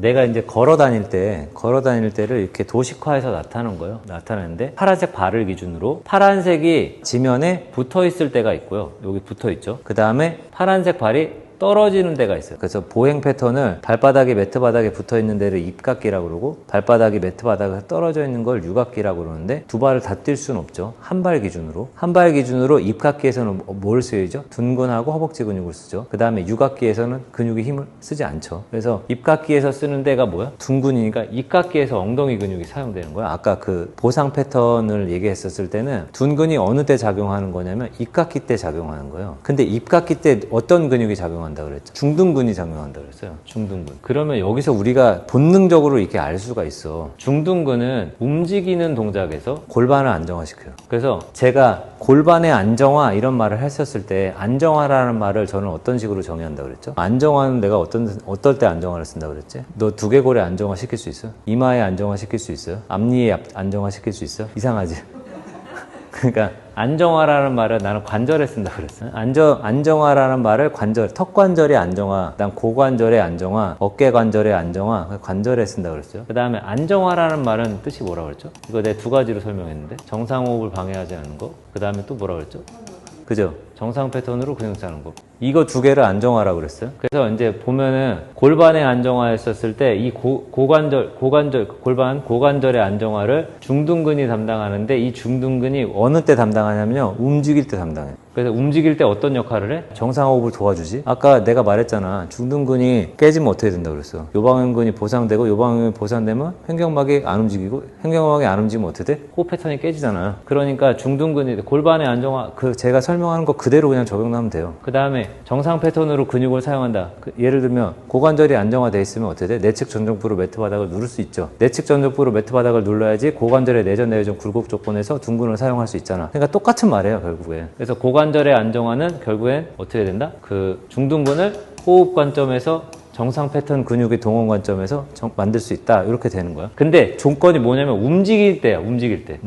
내가 이제 걸어 다닐 때를 이렇게 도식화해서 나타내는데 파란색 발을 기준으로 파란색이 지면에 붙어 있을 때가 있고요. 여기 붙어 있죠. 그 다음에 파란색 발이 떨어지는 데가 있어요. 그래서 보행 패턴을 발바닥이 매트 바닥에 붙어 있는 데를 입각기라고 그러고 발바닥이 매트 바닥에 떨어져 있는 걸 유각기라고 그러는데 두 발을 다 뛸 수는 없죠. 한 발 기준으로 입각기에서는 뭘 쓰이죠? 둔근하고 허벅지 근육을 쓰죠. 그 다음에 유각기에서는 근육의 힘을 쓰지 않죠. 그래서 입각기에서 쓰는 데가 뭐야? 둔근이니까 입각기에서 엉덩이 근육이 사용되는 거야. 아까 그 보상 패턴을 얘기했었을 때는 둔근이 어느 때 작용하는 거냐면 입각기 때 작용하는 거예요. 근데 입각기 때 어떤 근육이 작용한다 그랬죠? 중둔근이 작용한다 그랬어요. 중둔근. 그러면 여기서 우리가 본능적으로 이렇게 알 수가 있어. 중둔근은 움직이는 동작에서 골반을 안정화시켜요. 그래서 제가 골반의 안정화 이런 말을 했었을 때 안정화라는 말을 저는 어떤 식으로 정의한다 그랬죠? 안정화는 내가 어떨 때 안정화를 쓴다 그랬지? 너 두개골에 안정화 시킬 수 있어? 이마에 안정화 시킬 수 있어요? 앞니에 안정화 시킬 수 있어? 이상하지? 그러니까 안정화라는 말을 나는 관절에 쓴다 그랬어요. 안정화라는 말을 턱관절의 안정화, 그다음 고관절의 안정화, 어깨관절의 안정화, 관절에 쓴다 그랬어요. 그 다음에 안정화라는 말은 뜻이 뭐라고 그랬죠? 이거 내가 두 가지로 설명했는데 정상호흡을 방해하지 않는 거, 그 다음에 또 뭐라고 그랬죠? 그죠? 정상 패턴으로 근육 짜는 거. 이거 두 개를 안정화라고 그랬어요. 그래서 이제 보면은 골반의 안정화였었을 때 이 고관절의 안정화를 중둔근이 담당하는데 이 중둔근이 어느 때 담당하냐면요. 움직일 때 담당해요. 그래서 움직일 때 어떤 역할을 해? 정상호흡을 도와주지. 아까 내가 말했잖아. 중둔근이 깨지면 어떻게 된다고 그랬어? 요방형근이 보상되고 요방형근이 보상되면 횡격막이 안 움직이고 횡격막이 안 움직이면 어떻게 돼? 호흡 패턴이 깨지잖아. 그러니까 중둔근이 골반의 안정화 제가 설명하는 거 그대로 그냥 적용하면 돼요. 그 다음에 정상 패턴으로 근육을 사용한다. 예를 들면 고관절이 안정화돼 있으면 어떻게 돼? 내측 전정부로 매트 바닥을 누를 수 있죠. 내측 전정부로 매트 바닥을 눌러야지 고관절의 내전 내외전 굴곡 조건에서 둔근을 사용할 수 있잖아. 그러니까 똑같은 말이에요, 결국에. 그래서 고관절의 안정화는 결국엔 어떻게 된다? 그 중둔근을 호흡 관점에서 정상 패턴 근육의 동원 관점에서 만들 수 있다. 이렇게 되는 거야. 근데 조건이 뭐냐면 움직일 때야. 움직일 때.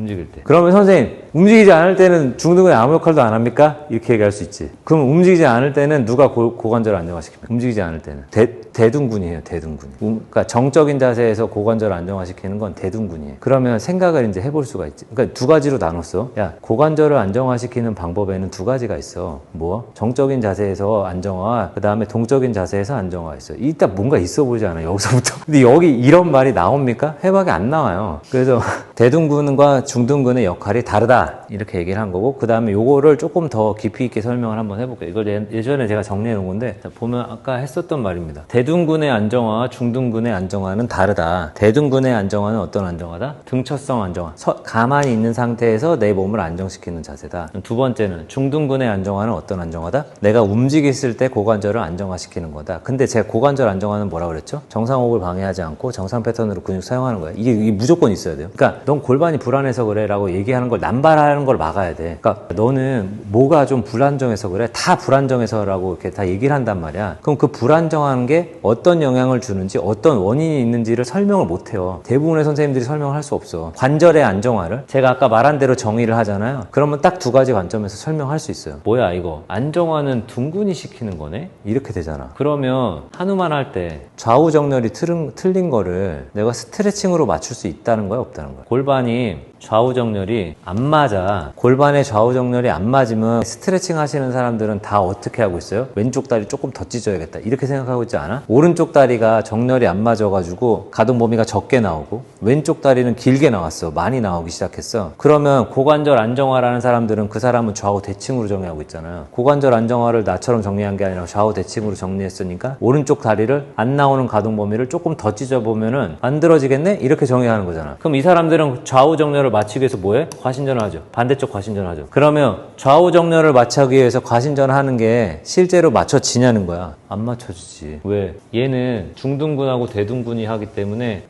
그러면 선생님 움직이지 않을 때는 중둔근이 아무 역할도 안 합니까? 이렇게 얘기할 수 있지. 그럼 움직이지 않을 때는 누가 고관절을 안정화시킵니까? 움직이지 않을 때는 대둔근이에요. 대둔근. 그러니까 정적인 자세에서 고관절을 안정화시키는 건 대둔근이에요. 그러면 생각을 이제 해볼 수가 있지. 그러니까 두 가지로 나눴어. 야, 고관절을 안정화시키는 방법에는 두 가지가 있어. 뭐? 정적인 자세에서 안정화, 그 다음에 동적인 자세에서 안정화 있어. 일단 뭔가 있어 보이지 않아요? 여기서부터. 근데 여기 이런 말이 나옵니까? 해박이 안 나와요. 그래서 대둔근과 중둔근의 역할이 다르다. 이렇게 얘기를 한 거고, 그 다음에 요거를 조금 더 깊이 있게 설명을 한번 해볼게요. 이걸 예전에 제가 정리해 놓은 건데, 보면 아까 했었던 말입니다. 대둔근의 안정화와 중둔근의 안정화는 다르다. 대둔근의 안정화는 어떤 안정화다? 등처성 안정화. 가만히 있는 상태에서 내 몸을 안정시키는 자세다. 두 번째는 중둔근의 안정화는 어떤 안정화다? 내가 움직였을 때 고관절을 안정화시키는 거다. 근데 제가 고관절 안정화는 뭐라 그랬죠? 정상호흡을 방해하지 않고 정상 패턴으로 근육 사용하는 거야. 이게 무조건 있어야 돼요. 그러니까 넌 골반이 불안해서 그래 라고 얘기하는 걸 남발하는 걸 막아야 돼. 그러니까 너는 뭐가 좀 불안정해서 그래? 다 불안정해서 라고 이렇게 다 얘기를 한단 말이야. 그럼 그 불안정한 게 어떤 영향을 주는지 어떤 원인이 있는지를 설명을 못 해요. 대부분의 선생님들이 설명을 할 수 없어. 관절의 안정화를 제가 아까 말한 대로 정의를 하잖아요. 그러면 딱 두 가지 관점에서 설명할 수 있어요. 뭐야 이거? 안정화는 둔근이 시키는 거네? 이렇게 되잖아. 그러면 한우만 할 때 좌우 정렬이 틀린 거를 내가 스트레칭으로 맞출 수 있다는 거야 없다는 거야? 골반이 좌우 정렬이 안 맞아. 골반의 좌우 정렬이 안 맞으면 스트레칭 하시는 사람들은 다 어떻게 하고 있어요? 왼쪽 다리 조금 더 찢어야겠다 이렇게 생각하고 있지 않아? 오른쪽 다리가 정렬이 안 맞아가지고 가동 범위가 적게 나오고 왼쪽 다리는 길게 나왔어. 많이 나오기 시작했어. 그러면 고관절 안정화라는 사람들은 그 사람은 좌우 대칭으로 정의하고 있잖아요. 고관절 안정화를 나처럼 정리한 게 아니라 좌우 대칭으로 정리했으니까 오른쪽 다리를 안 나오는 가동 범위를 조금 더 찢어보면은 만들어지겠네? 이렇게 정의하는 거잖아. 그럼 이 사람들은 좌우 정렬을 맞추기 위해서 뭐해? 과신전을 하죠. 반대쪽 과신전을 하죠. 그러면 좌우 정렬을 맞추기 위해서 과신전을 하는 게 실제로 맞춰지냐는 거야. 안 맞춰지지. 왜? 얘는 중둔근하고 대둔근이 하기 때문에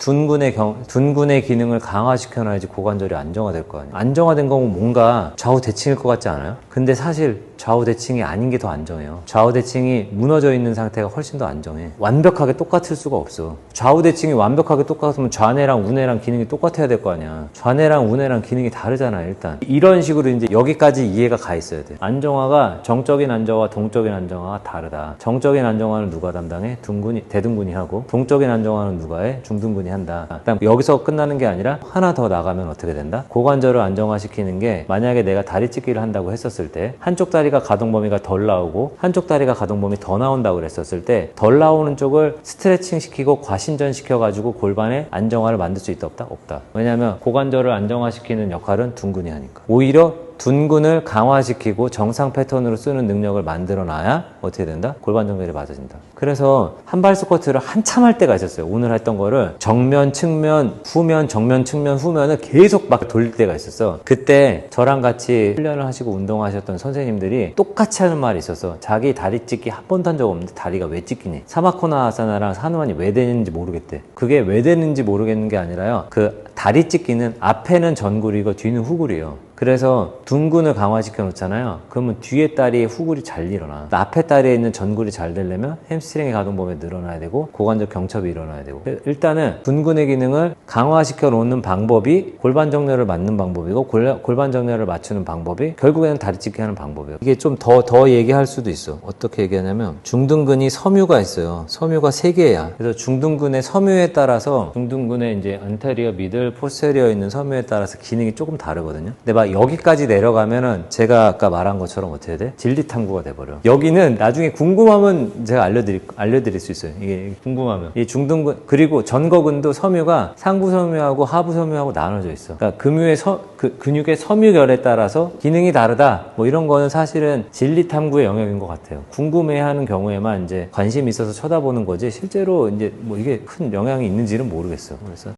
둔근의 기능을 강화시켜놔야지 고관절이 안정화될 거 아니야. 안정화된 거면 뭔가 좌우 대칭일 것 같지 않아요? 근데 사실 좌우 대칭이 아닌 게 더 안정해요. 좌우 대칭이 무너져 있는 상태가 훨씬 더 안정해. 완벽하게 똑같을 수가 없어. 좌우 대칭이 완벽하게 똑같으면 좌뇌랑 우뇌랑 기능이 똑같아야 될 거 아니야. 좌뇌랑 운해랑 기능이 다르잖아요. 일단 이런 식으로 이제 여기까지 이해가 가 있어야 돼. 안정화가 정적인 안정화와 동적인 안정화가 다르다. 정적인 안정화는 누가 담당해? 대둔근이 하고, 동적인 안정화는 누가 해? 중둔근이 한다. 일단 여기서 끝나는 게 아니라 하나 더 나가면 어떻게 된다? 고관절을 안정화시키는 게, 만약에 내가 다리 찢기를 한다고 했었을 때 한쪽 다리가 가동 범위가 덜 나오고 한쪽 다리가 가동 범위 더 나온다고 그랬었을 때, 덜 나오는 쪽을 스트레칭 시키고 과신전 시켜가지고 골반의 안정화를 만들 수 있다 없다? 없다. 왜냐하면 고관절을 안정화시키는 역할은 둔근이 하니까. 오히려 둔근을 강화시키고 정상 패턴으로 쓰는 능력을 만들어놔야 어떻게 된다? 골반 정렬이 맞아진다. 그래서 한발 스쿼트를 한참 할 때가 있었어요. 오늘 했던 거를 정면, 측면, 후면, 정면, 측면, 후면을 계속 막 돌릴 때가 있었어. 그때 저랑 같이 훈련을 하시고 운동하셨던 선생님들이 똑같이 하는 말이 있었어. 자기 다리 찢기 한 번도 한 적 없는데 다리가 왜 찢기니? 사마코나 아사나랑 산후만이 왜 되는지 모르겠대. 그게 왜 되는지 모르겠는 게 아니라요, 그 다리 찢기는 앞에는 전굴이고 뒤는 후굴이에요. 그래서 둔근을 강화시켜 놓잖아요. 그러면 뒤에 다리에 후굴이 잘 일어나. 앞에 다리에 있는 전굴이 잘 되려면 햄스트링의 가동 범위 늘어나야 되고 고관절 경첩이 일어나야 되고, 일단은 둔근의 기능을 강화시켜 놓는 방법이 골반 정렬을 맞는 방법이고, 골반 정렬을 맞추는 방법이 결국에는 다리 찢기 하는 방법이에요. 이게 좀 더 얘기할 수도 있어. 어떻게 얘기하냐면, 중둔근이 섬유가 있어요. 섬유가 3개야. 그래서 중둔근의 섬유에 따라서, 중둔근의 이제 안테리어, 미들, 포스테리어 있는 섬유에 따라서 기능이 조금 다르거든요. 근데 막 여기까지 내려가면은 제가 아까 말한 것처럼 어떻게 돼? 진리탐구가 돼버려. 여기는 나중에 궁금하면 제가 알려드릴 수 있어요. 이게 궁금하면. 이 중둔근, 그리고 전거근도 섬유가 상부 섬유하고 하부 섬유하고 나눠져 있어. 그러니까 근육의 섬유결에 따라서 기능이 다르다. 뭐 이런 거는 사실은 진리탐구의 영역인 것 같아요. 궁금해하는 경우에만 이제 관심이 있어서 쳐다보는 거지, 실제로 이제 뭐 이게 큰 영향이 있는지는 모르겠어. 그래서